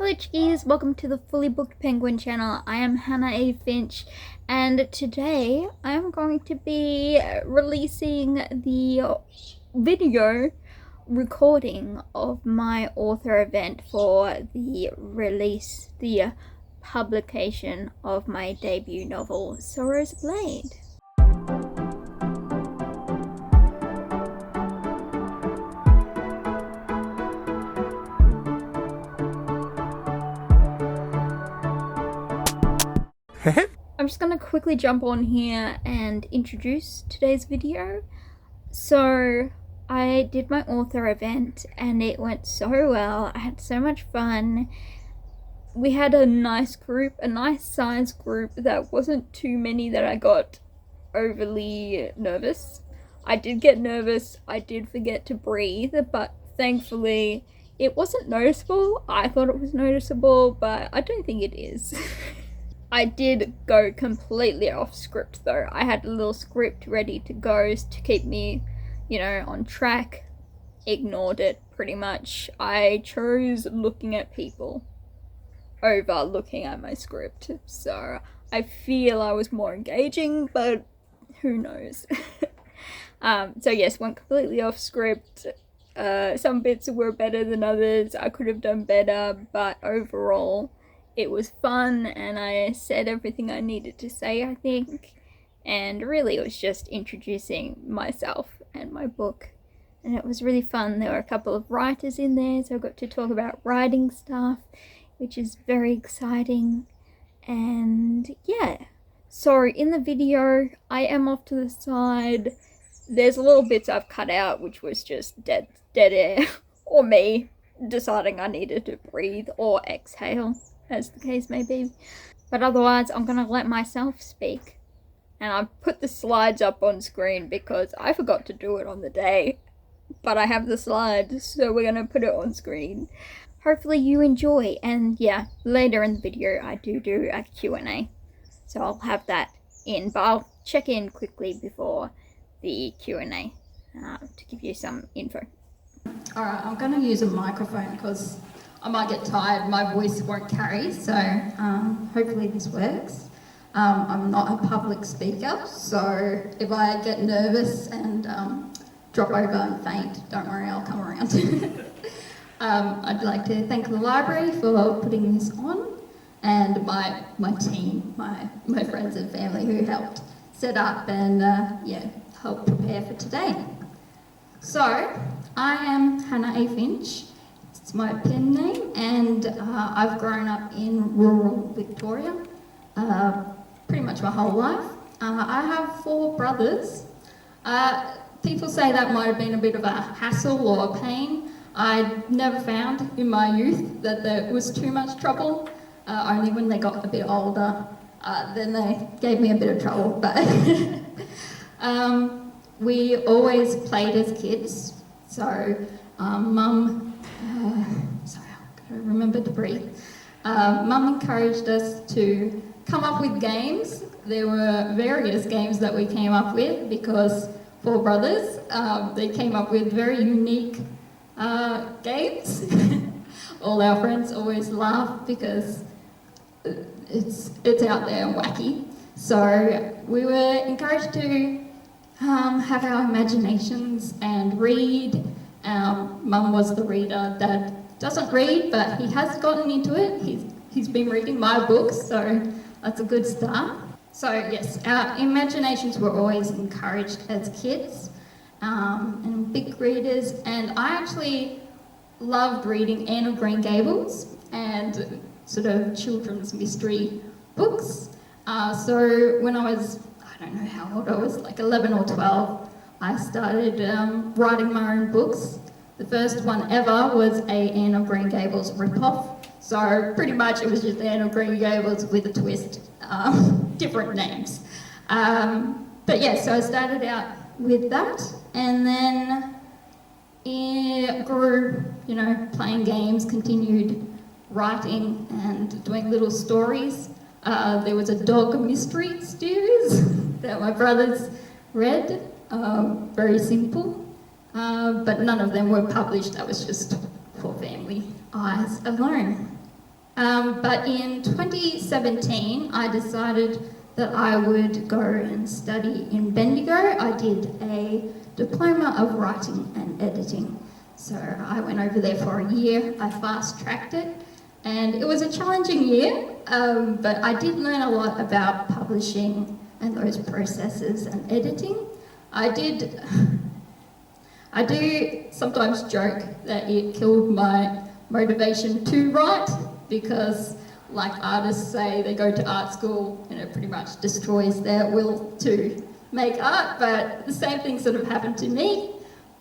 Hello chickies, welcome to the Fully Booked Penguin channel. I am Hannah A. Finch, and today I am going to be releasing the video recording of my author event for the publication of my debut novel, Sorrow's Blade. I'm just gonna quickly jump on here and introduce today's video. So I did my author event and it went so well. I had so much fun. We had a nice group, a nice size group that wasn't too many that I got overly nervous. I did get nervous, I did forget to breathe, but thankfully it wasn't noticeable. I thought it was noticeable, but I don't think it is. I did go completely off script though. I had a little script ready to go to keep me, on track. Ignored it pretty much. I chose looking at people over looking at my script. So I feel I was more engaging, but who knows. So yes, went completely off script. Some bits were better than others. I could have done better, but overall it was fun and I said everything I needed to say, I think. And really it was just introducing myself and my book. And it was really fun. There were a couple of writers in there, so I got to talk about writing stuff, which is very exciting. And yeah. So in the video, I am off to the side. There's little bits I've cut out, which was just dead air. Or me deciding I needed to breathe or exhale, as the case may be. But otherwise, I'm gonna let myself speak. And I've put the slides up on screen because I forgot to do it on the day. But I have the slides, so we're gonna put it on screen. Hopefully you enjoy. And yeah, later in the video, I do a Q&A. So I'll have that in, but I'll check in quickly before the Q&A to give you some info. Alright, I'm going to use a microphone because I might get tired, my voice won't carry, so hopefully this works. I'm not a public speaker, so if I get nervous and drop over and faint, don't worry, I'll come around. I'd like to thank the library for putting this on, and my team, my friends and family who helped set up and help prepare for today. So, I am Hannah A. Finch. It's my pen name, and I've grown up in rural Victoria pretty much my whole life. I have 4 brothers. People say that might have been a bit of a hassle or a pain. I never found in my youth that there was too much trouble. Only when they got a bit older, then they gave me a bit of trouble. But we always played as kids. So Mum, sorry, I've got to remember to breathe. Mum encouraged us to come up with games. There were various games that we came up with because 4 brothers, they came up with very unique games. All our friends always laugh because it's out there and wacky. So we were encouraged to have our imaginations and read. Mum was the reader. Dad doesn't read, but he has gotten into it. He's been reading my books, so that's a good start. So yes, our imaginations were always encouraged as kids, and big readers. And I actually loved reading Anne of Green Gables and sort of children's mystery books. So when I was, I don't know how old I was, like 11 or 12, I started writing my own books. The first one ever was a Anne of Green Gables ripoff. So pretty much it was just Anne of Green Gables with a twist, different names. But yeah, so I started out with that, and then it grew, playing games, continued writing and doing little stories. There was a dog mystery series that my brothers read, very simple, but none of them were published. That was just for family eyes alone. But in 2017, I decided that I would go and study in Bendigo. I did a diploma of writing and editing. So I went over there for a year. I fast-tracked it, and it was a challenging year, but I did learn a lot about publishing and those processes and editing. I do sometimes joke that it killed my motivation to write, because like artists say, they go to art school and it pretty much destroys their will to make art, but the same thing sort of happened to me.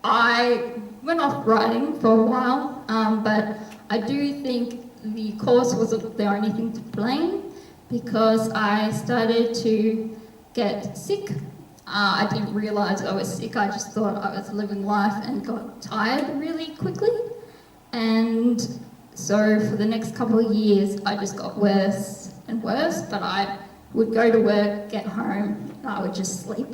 I went off writing for a while, but I do think the course wasn't the only thing to blame, because I started to get sick. I didn't realise I was sick, I just thought I was living life and got tired really quickly. And so for the next couple of years, I just got worse and worse, but I would go to work, get home, and I would just sleep.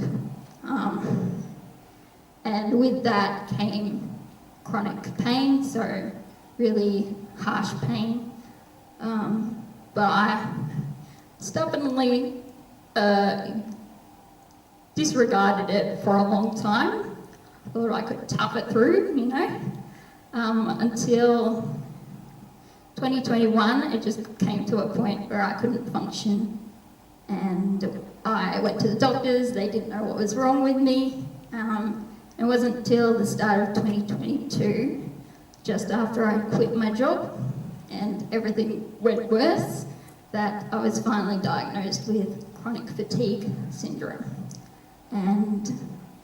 And with that came chronic pain, so really harsh pain. But I stubbornly disregarded it for a long time. Thought I could tough it through, you know, until 2021, it just came to a point where I couldn't function, and I went to the doctors. They didn't know what was wrong with me. It wasn't until the start of 2022, just after I quit my job and everything went worse, that I was finally diagnosed with chronic fatigue syndrome. And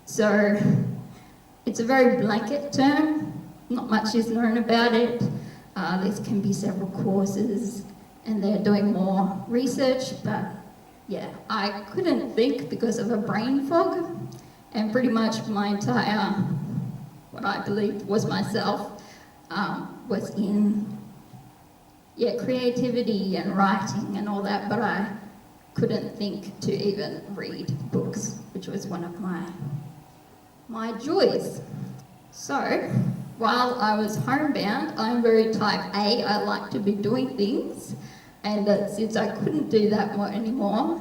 so it's a very blanket term, not much is known about it. There can be several courses and they're doing more research, but yeah, I couldn't think because of a brain fog, and pretty much my entire, what I believed was myself, was in creativity and writing and all that, but I couldn't think to even read books, which was one of my joys. So, while I was homebound, I'm very type A. I like to be doing things, and since I couldn't do that anymore,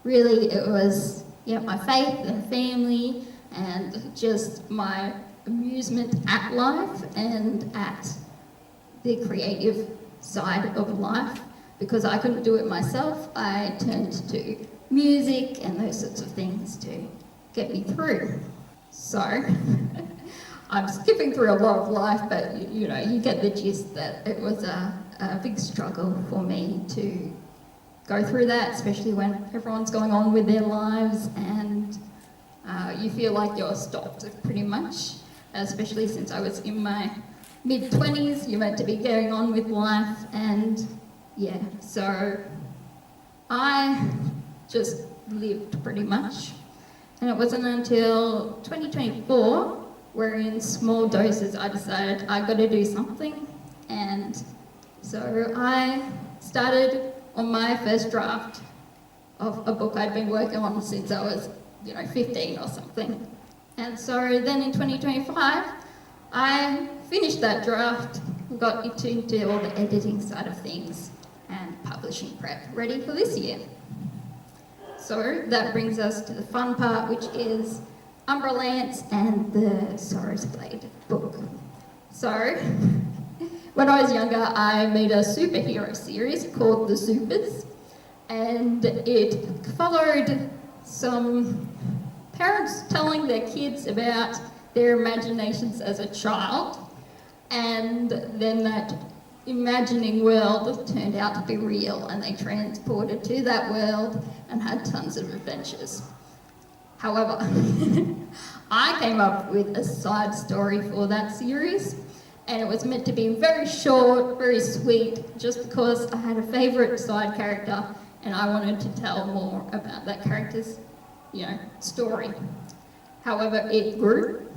really it was my faith and family and just my amusement at life and at the creative side of life. Because I couldn't do it myself, I turned to music and those sorts of things to get me through. So, I'm skipping through a lot of life, but you know, you get the gist that it was a big struggle for me to go through that, especially when everyone's going on with their lives and you feel like you're stopped pretty much, especially since I was in my mid-20s, you're meant to be going on with life, and yeah, so I just lived pretty much. And it wasn't until 2024 where in small doses I decided I got to do something, and so I started on my first draft of a book I'd been working on since I was 15 or something. And so then in 2025 I finished that draft, got into all the editing side of things and publishing prep, ready for this year. So that brings us to the fun part, which is Umbra Lance and the Sorrow's Blade book. So, when I was younger, I made a superhero series called The Supers, and it followed some parents telling their kids about their imaginations as a child, and then that imagining world turned out to be real, and they transported to that world and had tons of adventures. However, I came up with a side story for that series, and it was meant to be very short, very sweet, just because I had a favourite side character and I wanted to tell more about that character's, story. However, it grew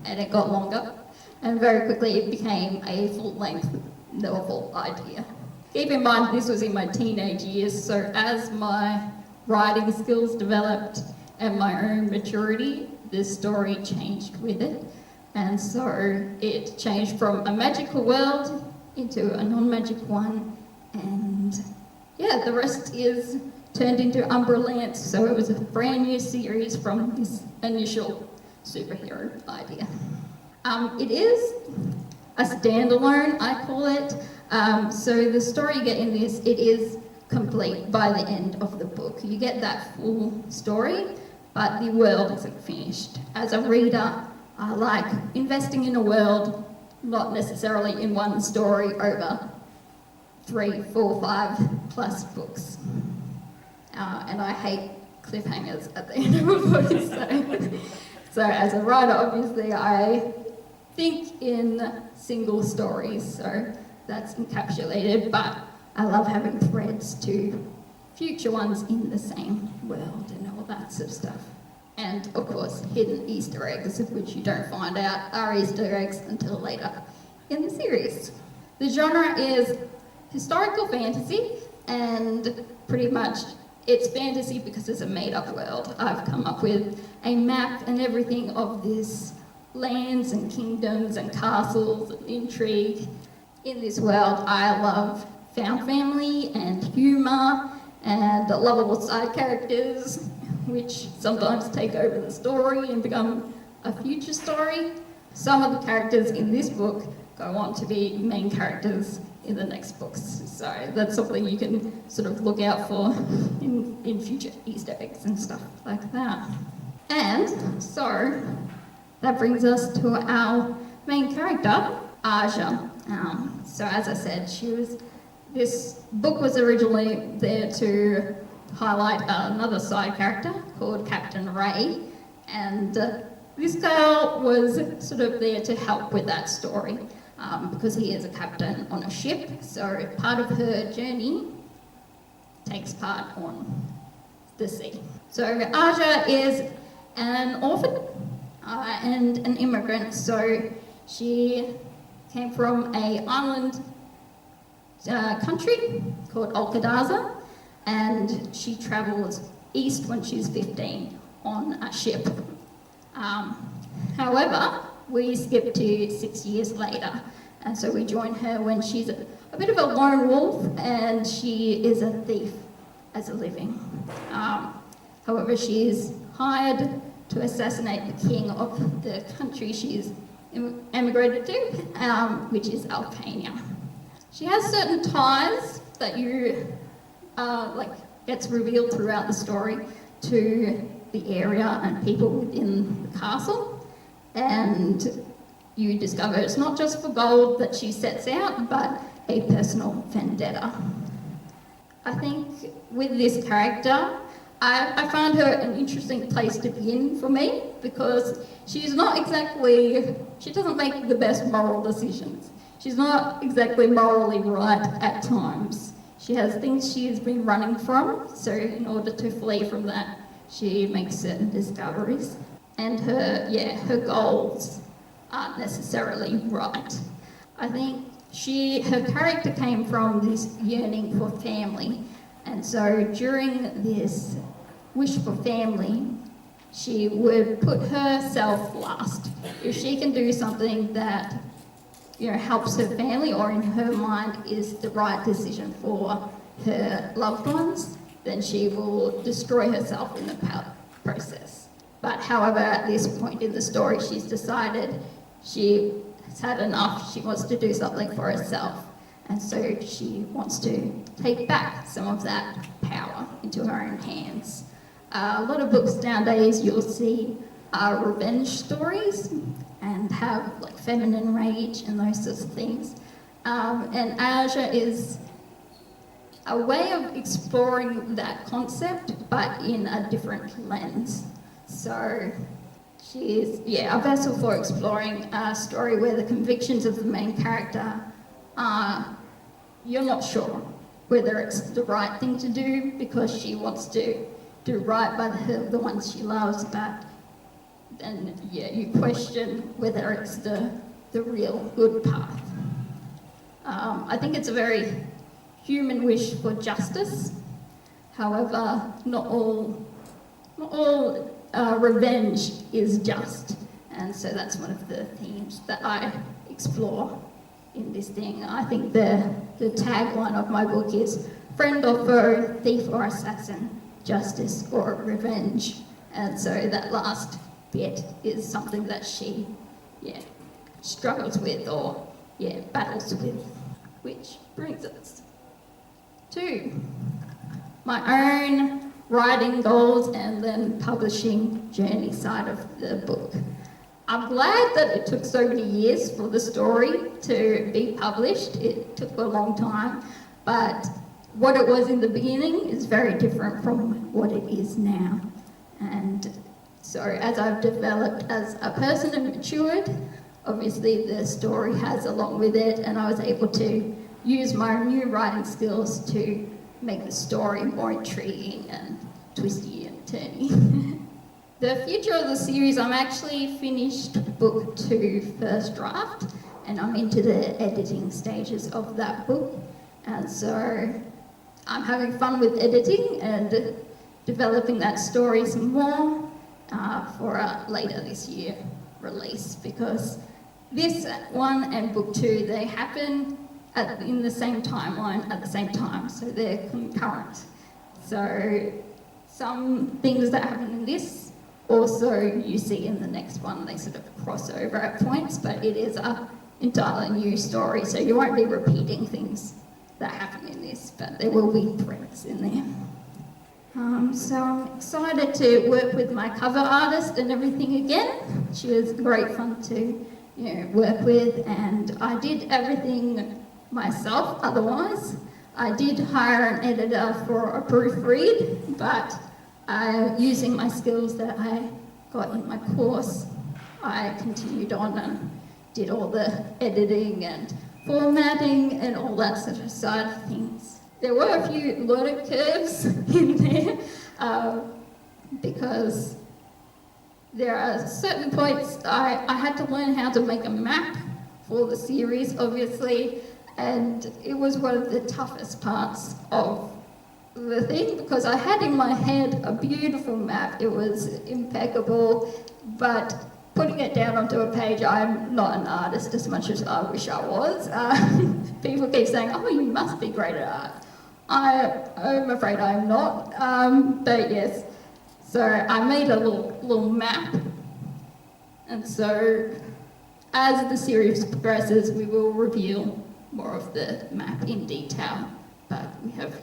and it got longer, and very quickly it became a full-length novel idea. Keep in mind, this was in my teenage years, so as my writing skills developed and my own maturity, this story changed with it. And so it changed from a magical world into a non-magic one, and yeah, the rest is turned into Umbra Lance, so it was a brand new series from this initial superhero idea. It is a standalone, I call it. So the story you get in this, it is complete by the end of the book. You get that full story, but the world isn't finished. As a reader, I like investing in a world, not necessarily in one story over 3, 4, 5 plus books. And I hate cliffhangers at the end of a book. So as a writer, obviously, I think in single stories, so that's encapsulated, but I love having threads to future ones in the same world and all that sort of stuff. And of course, hidden Easter eggs, which you don't find out are Easter eggs until later in the series. The genre is historical fantasy, and pretty much it's fantasy because it's a made-up world. I've come up with a map and everything of this lands and kingdoms and castles and intrigue. In this world, I love found family and humour and lovable side characters, which sometimes take over the story and become a future story. Some of the characters in this book go on to be main characters in the next books. So that's something you can sort of look out for in future Easter eggs and stuff like that. And so that brings us to our main character, Aja. So as I said, this book was originally there to highlight another side character called Captain Ray, and this girl was sort of there to help with that story because he is a captain on a ship, so part of her journey takes part on the sea. So Aja is an orphan and an immigrant, so she came from an island country called Alcadaza, and she travels east when she's 15 on a ship. However, we skip to 6 years later, and so we join her when she's a bit of a lone wolf, and she is a thief as a living. However, she is hired to assassinate the king of the country she's emigrated to, which is Albania. She has certain ties that gets revealed throughout the story to the area and people within the castle, and you discover it's not just for gold that she sets out, but a personal vendetta. I think with this character, I found her an interesting place to begin for me, because she doesn't make the best moral decisions. She's not exactly morally right at times. She has things she has been running from, so in order to flee from that, she makes certain discoveries. And her goals aren't necessarily right. I think her character came from this yearning for family, and so during this wish for family, she would put herself last. If she can do something that helps her family, or in her mind is the right decision for her loved ones, then she will destroy herself in the process. But however, at this point in the story, she's decided she has had enough. She wants to do something for herself, and so she wants to take back some of that power into her own hands. A lot of books nowadays you'll see are revenge stories and have feminine rage and those sorts of things. And Aja is a way of exploring that concept, but in a different lens. So she is, a vessel for exploring a story where the convictions of the main character are, you're not sure whether it's the right thing to do because she wants to do right by the ones she loves, but then you question whether it's the real good path. I think it's a very human wish for justice. However, not all revenge is just, and so that's one of the themes that I explore in this thing. I think the tagline of my book is friend or foe, thief or assassin, justice or revenge. And so that last bit is something that she, struggles with or, battles with, which brings us to my own writing goals and then publishing journey side of the book. I'm glad that it took so many years for the story to be published. It took a long time, but what it was in the beginning is very different from what it is now. And so as I've developed as a person and matured, obviously the story has along with it, and I was able to use my new writing skills to make the story more intriguing and twisty and turny. The future of the series, I'm actually finished book 2 first draft, and I'm into the editing stages of that book. And so I'm having fun with editing and developing that story some more for a later this year release, because this one and book 2, they happen in the same timeline at the same time, so they're concurrent. So some things that happen in this also you see in the next one, they sort of cross over at points, but it is an entirely new story, so you won't be repeating things that happen in this, but there will be threads in there. So I'm excited to work with my cover artist and everything again. She was great fun to work with, and I did everything myself otherwise. I did hire an editor for a proofread, but using my skills that I got in my course, I continued on and did all the editing and formatting and all that sort of side of things. There were a few learning curves in there because there are certain points I had to learn how to make a map for the series, obviously, and it was one of the toughest parts of the thing, because I had in my head a beautiful map. It was impeccable, but putting it down onto a page, I'm not an artist as much as I wish I was. People keep saying, oh, you must be great at art. I'm afraid I'm not, but yes. So I made a little map, and so as the series progresses, we will reveal more of the map in detail. But we have,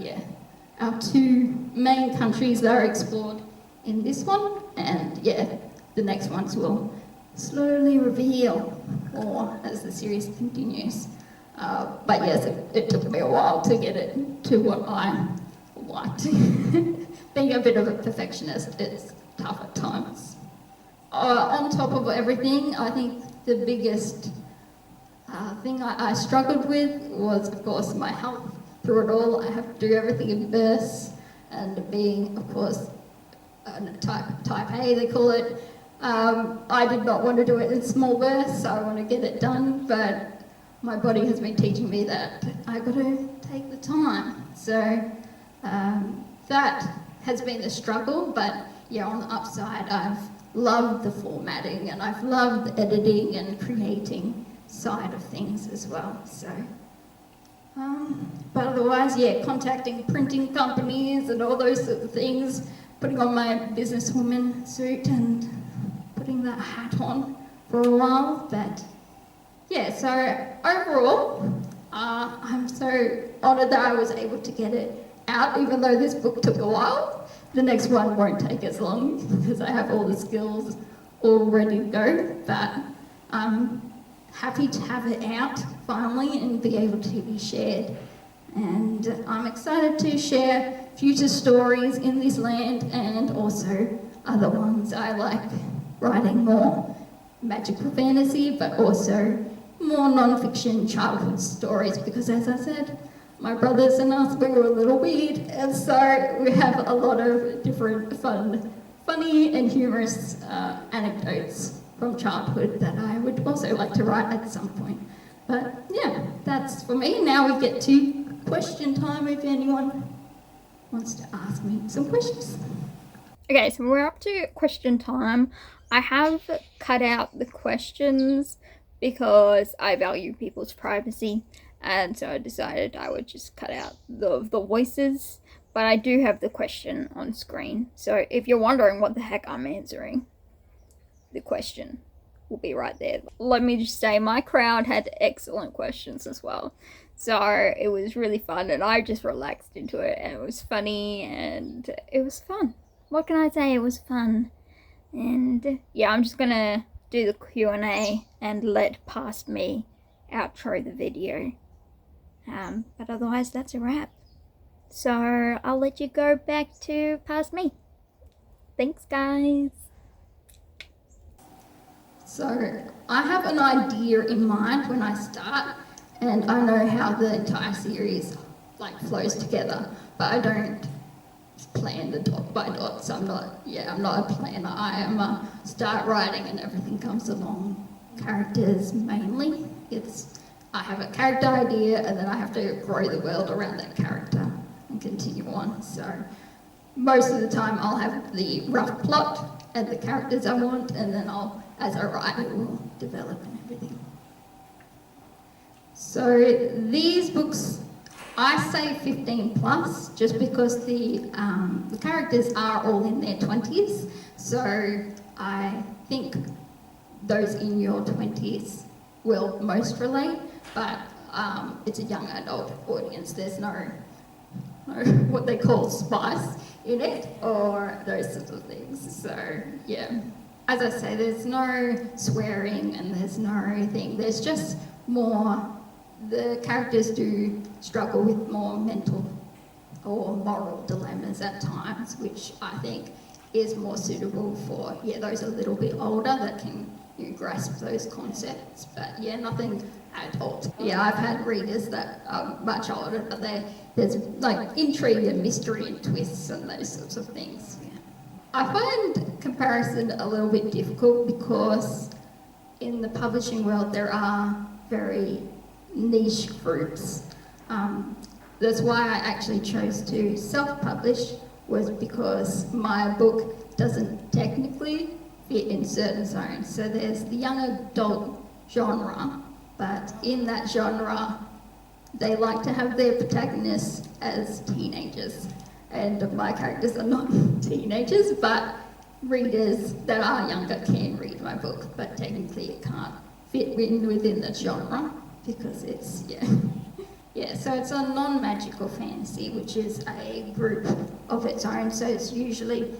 our 2 main countries that are explored in this one, and the next ones will slowly reveal more as the series continues. But yes, it took me a while to get it to what I liked. Being a bit of a perfectionist, it's tough at times. On top of everything, I think the biggest thing I struggled with was, of course, my health. Through it all, I have to do everything in bursts, and being, of course, type A, they call it, I did not want to do it in small bursts. I want to get it done, but my body has been teaching me that I've got to take the time. So that has been a struggle, but on the upside, I've loved the formatting, and I've loved the editing and creating side of things as well. So. But otherwise, contacting printing companies and all those sort of things, putting on my businesswoman suit and putting that hat on for a while. But so overall, I'm so honoured that I was able to get it out, even though this book took a while. The next one won't take as long because I have all the skills all ready to go, but I'm happy to have it out finally and be able to be shared. And I'm excited to share future stories in this land and also other ones. I like writing more magical fantasy, but also more non-fiction childhood stories, because as I said, my brothers and us, we were a little weird, and so we have a lot of different funny and humorous anecdotes from childhood that I would also like to write at some point. But that's for me. Now we get to question time if anyone wants to ask me some questions. Okay, so we're up to question time. I have cut out the questions because I value people's privacy, and so I decided I would just cut out the voices. But I do have the question on screen, so if you're wondering what the heck I'm answering, the question will be right there. Let me just say, my crowd had excellent questions as well, so it was really fun, and I just relaxed into it, and it was funny, and it was fun. What can I say? It was fun. And yeah, I'm just gonna do the Q&A and let past me outro the video, but otherwise that's a wrap. So I'll let you go back to past me. Thanks, guys. So I have an idea in mind when I start, and I know how the entire series flows together, but I don't plan the dot by dots. I'm not a planner. I am a start writing and everything comes along. Characters mainly. I have a character idea and then I have to grow the world around that character and continue on. So most of the time I'll have the rough plot and the characters I want, and then as I write, it will develop and everything. So these books, I say 15 plus, just because the characters are all in their 20s. So I think those in your 20s will most relate, but it's a young adult audience. There's no what they call spice in it or those sorts of things. So yeah, as I say, there's no swearing and there's no thing. There's just more. The characters do struggle with more mental or moral dilemmas at times, which I think is more suitable for those a little bit older that can grasp those concepts. But nothing adult. I've had readers that are much older, but there's intrigue and mystery and twists and those sorts of things. I find comparison a little bit difficult because in the publishing world there are very niche groups. That's why I actually chose to self-publish, was because my book doesn't technically fit in certain zones. So there's the young adult genre, but in that genre they like to have their protagonists as teenagers, and my characters are not teenagers, but readers that are younger can read my book, but technically it can't fit within the genre because it's so it's a non-magical fantasy, which is a group of its own. So it's usually,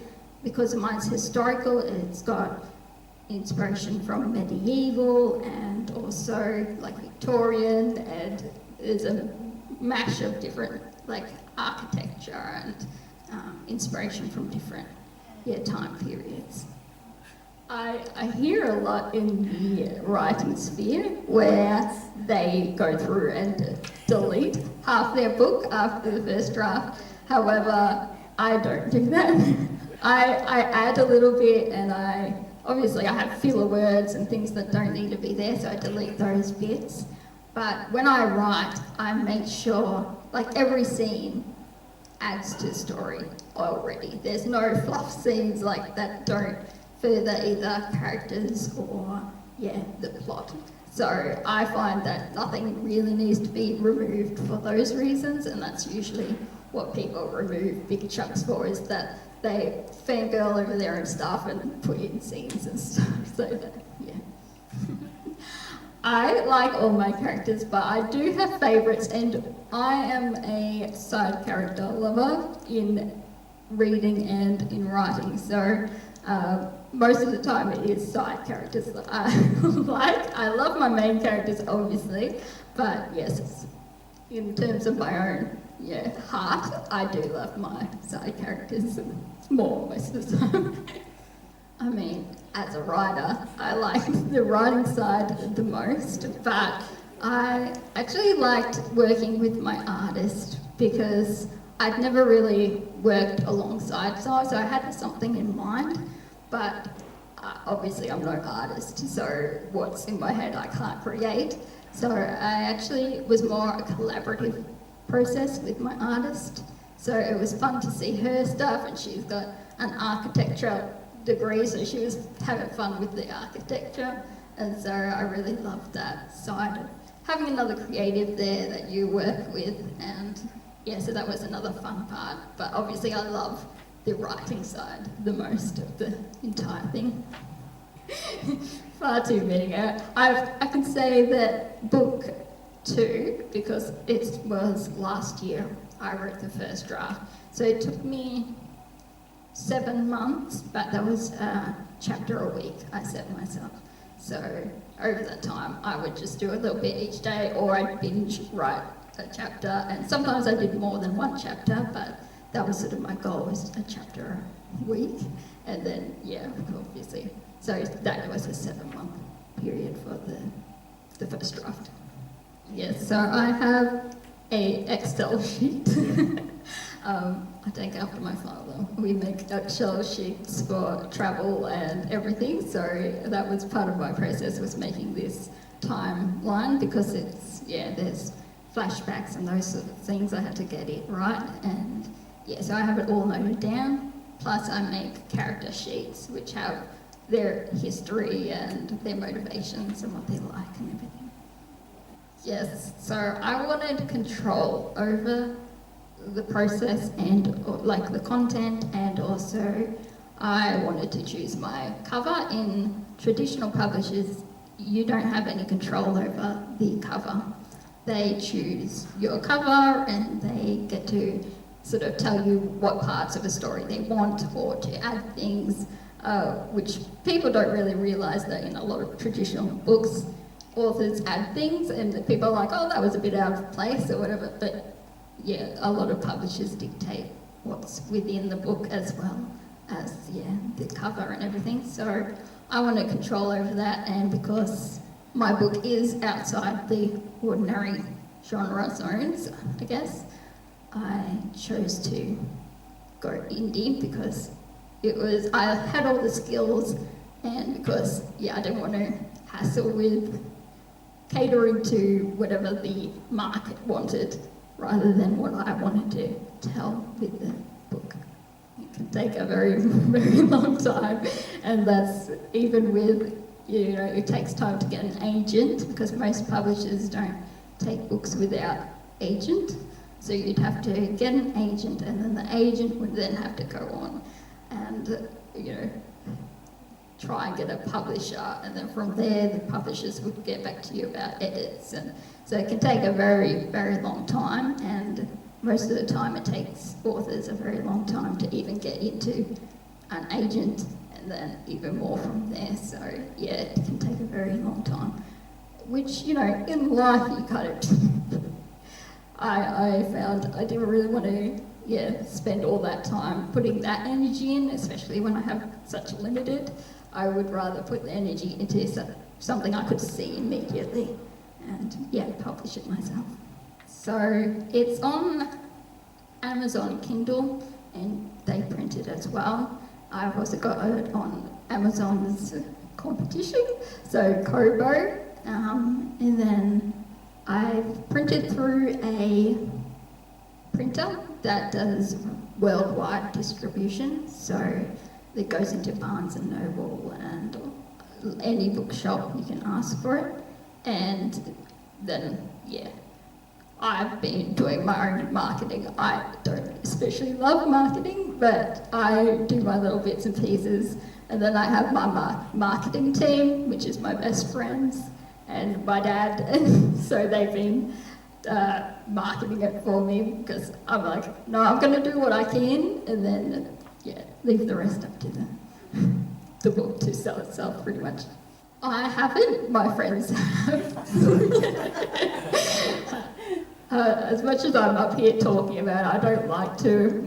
because mine's historical, it's got inspiration from medieval and also Victorian, and there's a mash of different architecture and inspiration from different time periods. I hear a lot in the writing sphere where they go through and delete half their book after the first draft. However, I don't do that. I add a little bit, and I have filler words and things that don't need to be there, so I delete those bits. But when I write, I make sure every scene adds to the story already. There's no fluff scenes that don't further either characters or the plot. So I find that nothing really needs to be removed for those reasons, and that's usually what people remove big chunks for, is that they fangirl over their own stuff and put in scenes and stuff. So that, I like all my characters, but I do have favourites, and I am a side character lover in reading and in writing. So most of the time it is side characters that I like. I love my main characters, obviously, but yes, in terms of my own heart, I do love my side characters more most of the time. I mean, as a writer, I like the writing side the most, but I actually liked working with my artist because I'd never really worked alongside, so I had something in mind, but obviously I'm no artist, so what's in my head I can't create. So I actually was more a collaborative process with my artist. So it was fun to see her stuff, and she's got an architecture degree, so she was having fun with the architecture. And so I really loved that side of having another creative there that you work with, and yeah, so that was another fun part. But obviously I love the writing side the most of the entire thing. Far too many. I can say that book 2, because it was last year I wrote the first draft. So it took me 7 months, but that was a chapter a week I set myself. So over that time I would just do a little bit each day, or I'd binge write a chapter, and sometimes I did more than one chapter, but that was sort of my goal, was a chapter a week. And then, yeah, obviously. So that was a 7-month period for the first draft. Yes, so I have a Excel sheet. I take after my father. We make Excel sheets for travel and everything, so that was part of my process, was making this timeline, because it's, yeah, there's flashbacks and those sort of things. I had to get it right, and yeah, so I have it all noted down. Plus I make character sheets which have their history and their motivations and what they like and everything. Yes, so I wanted control over the process and like the content, and also I wanted to choose my cover. In traditional publishers, you don't have any control over the cover. They choose your cover and they get to sort of tell you what parts of a story they want, or to add things, which people don't really realise that in a lot of traditional books, authors add things and people are like, oh, that was a bit out of place or whatever, but yeah, a lot of publishers dictate what's within the book as well as, yeah, the cover and everything. So I wanted control over that, and because my book is outside the ordinary genre zones, I guess, I chose to go indie, because I had all the skills, and because, yeah, I didn't want to hassle with catering to whatever the market wanted, rather than what I wanted to tell with the book. It can take a very, very long time, and that's even with, you know, it takes time to get an agent, because most publishers don't take books without agent. So you'd have to get an agent, and then the agent would then have to go on and, you know, try and get a publisher, and then from there the publishers would get back to you about edits, and so it can take a very, very long time, and most of the time it takes authors a very long time to even get into an agent, and then even more from there. So yeah, it can take a very long time, which, you know, in life you kind of I found I didn't really want to, yeah, spend all that time putting that energy in, especially when I have such limited. I would rather put the energy into something I could see immediately and, yeah, publish it myself. So it's on Amazon Kindle, and they print it as well. I've also got it on Amazon's competition, so Kobo, and then I've printed through a printer that does worldwide distribution, so it goes into Barnes and Noble and any bookshop you can ask for it. And then, yeah, I've been doing my own marketing. I don't especially love marketing, but I do my little bits and pieces. And then I have my marketing team, which is my best friends, and my dad, and so they've been marketing it for me, because I'm like, no, I'm going to do what I can, and then, yeah, leave the rest up to the book to sell itself, pretty much. I haven't, my friends have. As much as I'm up here talking about it, I don't like to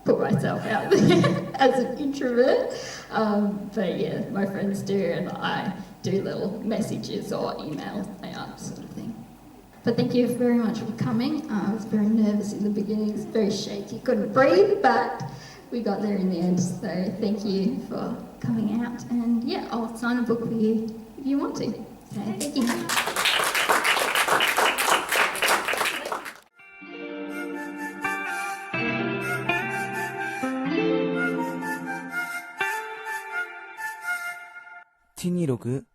put myself out there as an introvert, but yeah, my friends do, and I do little messages or emails out, sort of thing. But thank you very much for coming. I was very nervous in the beginning, it was very shaky, couldn't breathe, but we got there in the end, so thank you for coming out, and yeah, I'll sign a book for you if you want to. So thank you. ATINYログ